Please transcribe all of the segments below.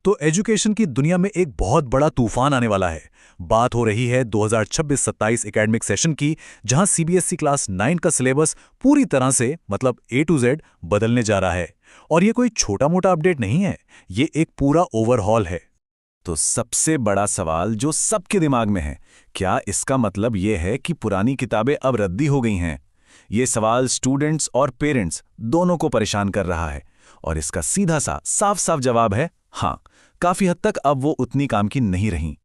तो एजुकेशन की दुनिया में एक बहुत बड़ा तूफान आने वाला है। बात हो रही है 2026-27 एकेडमिक सेशन की, जहां सीबीएसई क्लास 9 का सिलेबस पूरी तरह से मतलब ए टू जेड बदलने जा रहा है। और ये कोई छोटा मोटा अपडेट नहीं है, ये एक पूरा ओवरहॉल है। तो सबसे बड़ा सवाल जो सबके दिमाग में है, क्या इसका मतलब ये है कि पुरानी किताबें अब रद्दी हो गई हैं? ये सवाल स्टूडेंट्स और पेरेंट्स दोनों को परेशान कर रहा है। और इसका सीधा सा साफ साफ जवाब है हाँ, काफी हद तक अब वो उतनी काम की नहीं रही।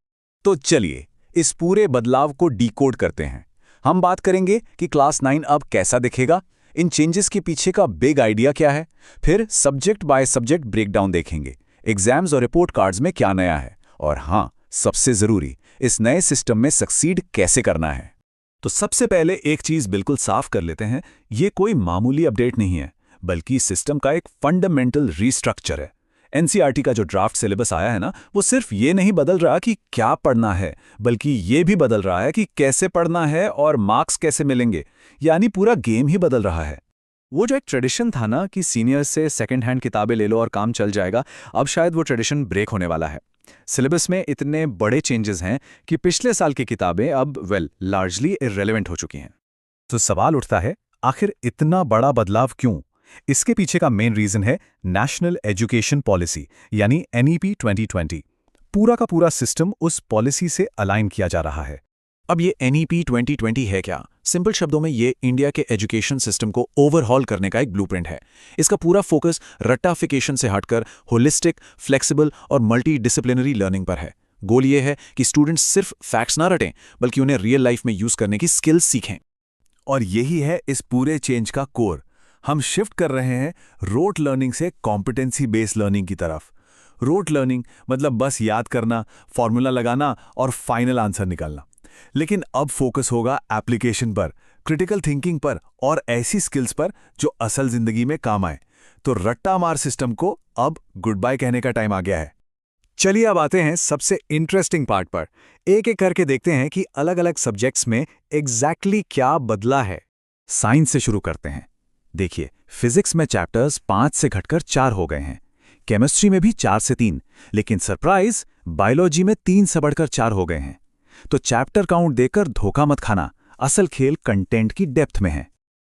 तो चलिए इस पूरे बदलाव को डिकोड करते हैं। हम बात करेंगे कि क्लास 9 अब कैसा दिखेगा, इन चेंजेस के पीछे का बिग आइडिया क्या है। फिर सब्जेक्ट बाय सब्जेक्ट ब्रेकडाउन देखेंगे, एग्जाम्स और रिपोर्ट कार्ड्स में क्या नया है, और हाँ, सबसे जरूरी, इस नए सिस्टम में सक्सीड कैसे करना है। तो सबसे पहले एक चीज बिल्कुल साफ कर लेते हैं, ये कोई मामूली अपडेट नहीं है, बल्कि सिस्टम का एक फंडामेंटल रीस्ट्रक्चर है। एनसीईआरटी का जो ड्राफ्ट सिलेबस आया है ना, वो सिर्फ ये नहीं बदल रहा कि क्या पढ़ना है, बल्कि ये भी बदल रहा है कि कैसे पढ़ना है और मार्क्स कैसे मिलेंगे। यानी पूरा गेम ही बदल रहा है। वो जो एक ट्रेडिशन था ना कि सीनियर से सेकंड हैंड किताबें ले लो और काम चल जाएगा, अब शायद वो ट्रेडिशन ब्रेक होने वाला है। सिलेबस में इतने बड़े चेंजेस हैं कि पिछले साल की किताबें अब लार्जली इररेलेवेंट हो चुकी हैं। तो सवाल उठता है, आखिर इतना बड़ा बदलाव क्यों? इसके पीछे का मेन रीजन है नेशनल एजुकेशन पॉलिसी यानी एनईपी 2020। पूरा का पूरा सिस्टम उस पॉलिसी से अलाइन किया जा रहा है। अब ये एनईपी 2020 है क्या? सिंपल शब्दों में ये इंडिया के एजुकेशन सिस्टम को ओवरहॉल करने का एक ब्लूप्रिंट है। इसका पूरा फोकस रट्टाफिकेशन से हटकर होलिस्टिक, फ्लेक्सिबल और मल्टी डिसिप्लिनरी लर्निंग पर है। गोल ये है कि स्टूडेंट्स सिर्फ फैक्ट्स ना रटें, बल्कि उन्हें रियल लाइफ में यूज करने की स्किल्स सीखें। और यही है इस पूरे चेंज का कोर। हम शिफ्ट कर रहे हैं रोट लर्निंग से कॉम्पिटेंसी बेस्ड लर्निंग की तरफ। रोट लर्निंग मतलब बस याद करना, फॉर्मूला लगाना और फाइनल आंसर निकालना। लेकिन अब फोकस होगा एप्लीकेशन पर, क्रिटिकल थिंकिंग पर और ऐसी स्किल्स पर जो असल जिंदगी में काम आए। तो रट्टा मार सिस्टम को अब गुड बाय कहने का टाइम आ गया है। चलिए अब आते हैं सबसे इंटरेस्टिंग पार्ट पर। एक एक करके देखते हैं कि अलग अलग सब्जेक्ट्स में एग्जैक्टली क्या बदला है। साइंस से शुरू करते हैं। देखिए, फिजिक्स में चैप्टर्स 5 से घटकर 4 हो गए हैं। केमिस्ट्री में भी 4 से 3, लेकिन सरप्राइज, बायोलॉजी में 3 से बढ़कर 4 हो गए हैं। तो चैप्टर काउंट देकर धोखा मत खाना, असल खेल कंटेंट की डेप्थ में है।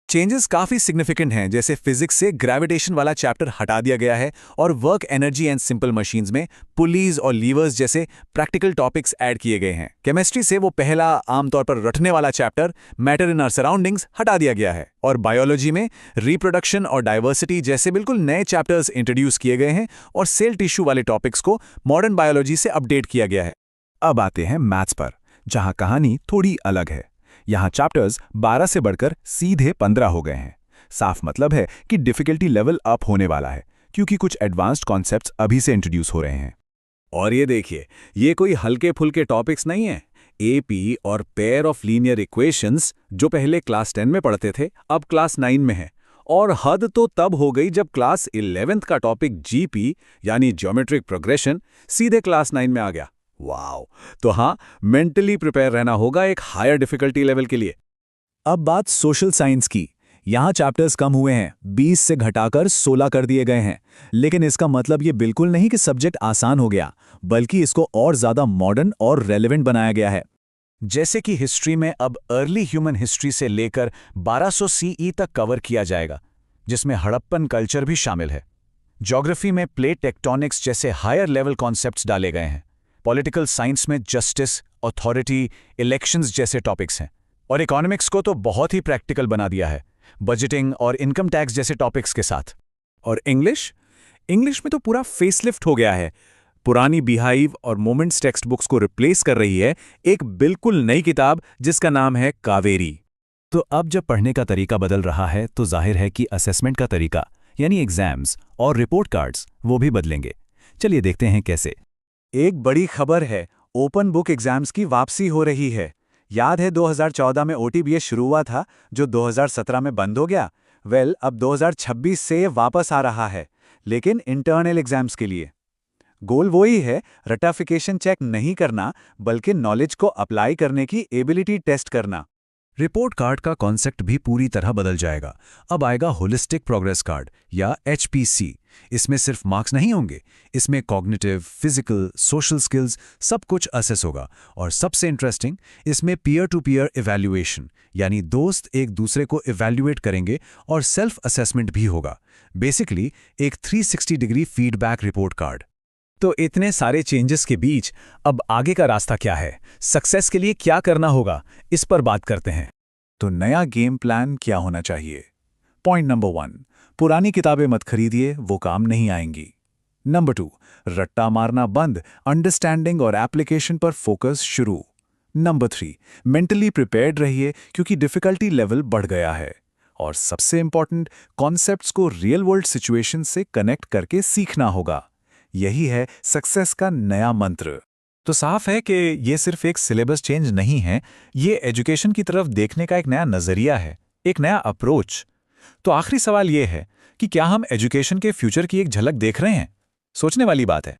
चेंजेस काफी सिग्निफिकेंट हैं, जैसे फिजिक्स से ग्रेविटेशन वाला चैप्टर हटा दिया गया है और work energy and simple machines में पुलीज और लीवर्स जैसे प्रैक्टिकल टॉपिक्स ऐड किए गए हैं। केमिस्ट्री से वो पहला आमतौर पर रटने वाला chapter matter in our surroundings हटा दिया गया है। और बायोलॉजी में रिप्रोडक्शन और डाइवर्सिटी जैसे बिल्कुल नए चैप्टर्स इंट्रोड्यूस किए गए हैं और सेल टिश्यू वाले टॉपिक्स को मॉडर्न बायोलॉजी से अपडेट किया गया है। अब आते हैं मैथ्स पर, जहां कहानी थोड़ी अलग है। यहाँ चैप्टर्स 12 से बढ़कर सीधे 15 हो गए हैं। साफ मतलब है कि डिफिकल्टी लेवल अप होने वाला है, क्योंकि कुछ एडवांस्ड कॉन्सेप्ट्स अभी से इंट्रोड्यूस हो रहे हैं। और ये देखिए, ये कोई हल्के फुल्के टॉपिक्स नहीं है। एपी और पेयर ऑफ लीनियर इक्वेशंस जो पहले क्लास 10 में पढ़ते थे, अब क्लास 9 में है। और हद तो तब हो गई जब क्लास 11th का टॉपिक जीपी यानी ज्योमेट्रिक प्रोग्रेशन सीधे क्लास 9 में आ गया। वाओ! तो हाँ, मेंटली प्रिपेयर रहना होगा एक हायर डिफिकल्टी लेवल के लिए। अब बात सोशल साइंस की। यहाँ चैप्टर्स कम हुए हैं, 20 से घटाकर 16 कर दिए गए हैं। लेकिन इसका मतलब ये बिल्कुल नहीं कि सब्जेक्ट आसान हो गया, बल्कि इसको और ज्यादा मॉडर्न और रेलेवेंट बनाया गया है। जैसे कि हिस्ट्री में अब अर्ली ह्यूमन हिस्ट्री से लेकर 1200 सीई तक कवर किया जाएगा, जिसमें हड़प्पन कल्चर भी शामिल है। ज्योग्राफी में प्लेट टेक्टोनिक्स जैसे हायर लेवल कॉन्सेप्ट्स डाले गए हैं। पॉलिटिकल साइंस में जस्टिस, अथॉरिटी, इलेक्शंस जैसे टॉपिक्स हैं। और इकोनॉमिक्स को तो बहुत ही प्रैक्टिकल बना दिया है, बजटिंग और इनकम टैक्स जैसे टॉपिक्स के साथ। और इंग्लिश में तो पूरा फेसलिफ्ट हो गया है। पुरानी बिहाइव और मोमेंट्स टेक्स्ट बुक्स को रिप्लेस कर रही है एक बिल्कुल नई किताब जिसका नाम है कावेरी। तो अब जब पढ़ने का तरीका बदल रहा है, तो जाहिर है कि असेसमेंट का तरीका यानी एग्जाम्स और रिपोर्ट कार्ड्स वो भी बदलेंगे। चलिए देखते हैं कैसे। एक बड़ी खबर है, ओपन बुक एग्जाम्स की वापसी हो रही है। याद है 2014 में ओटीबीएस शुरू हुआ था, जो 2017 में बंद हो गया। अब 2026 से ये वापस आ रहा है, लेकिन इंटरनल एग्जाम्स के लिए। गोल वही है, रटाफिकेशन चेक नहीं करना, बल्कि नॉलेज को अप्लाई करने की एबिलिटी टेस्ट करना। रिपोर्ट कार्ड का कॉन्सेप्ट भी पूरी तरह बदल जाएगा। अब आएगा होलिस्टिक प्रोग्रेस कार्ड या HPC। इसमें सिर्फ मार्क्स नहीं होंगे, इसमें कॉग्निटिव, फिजिकल, सोशल स्किल्स सब कुछ असेस होगा। और सबसे इंटरेस्टिंग, इसमें पीयर टू पीयर इवैल्यूएशन, यानी दोस्त एक दूसरे को इवैल्यूएट करेंगे और सेल्फ असेसमेंट भी होगा। बेसिकली एक 360 डिग्री फीडबैक रिपोर्ट कार्ड। तो इतने सारे चेंजेस के बीच अब आगे का रास्ता क्या है, सक्सेस के लिए क्या करना होगा, इस पर बात करते हैं। तो नया गेम प्लान क्या होना चाहिए? पॉइंट नंबर 1, पुरानी किताबें मत खरीदिए, वो काम नहीं आएंगी। नंबर 2, रट्टा मारना बंद, अंडरस्टैंडिंग और एप्लीकेशन पर फोकस शुरू। नंबर 3, मेंटली प्रिपेयर्ड रहिए क्योंकि डिफिकल्टी लेवल बढ़ गया है। और सबसे इंपॉर्टेंट, कॉन्सेप्ट्स को रियल वर्ल्ड सिचुएशन से कनेक्ट करके सीखना होगा। यही है सक्सेस का नया मंत्र। तो साफ है कि ये सिर्फ एक सिलेबस चेंज नहीं है, ये एजुकेशन की तरफ देखने का एक नया नज़रिया है, एक नया अप्रोच। तो आखिरी सवाल ये है कि क्या हम एजुकेशन के फ्यूचर की एक झलक देख रहे हैं? सोचने वाली बात है।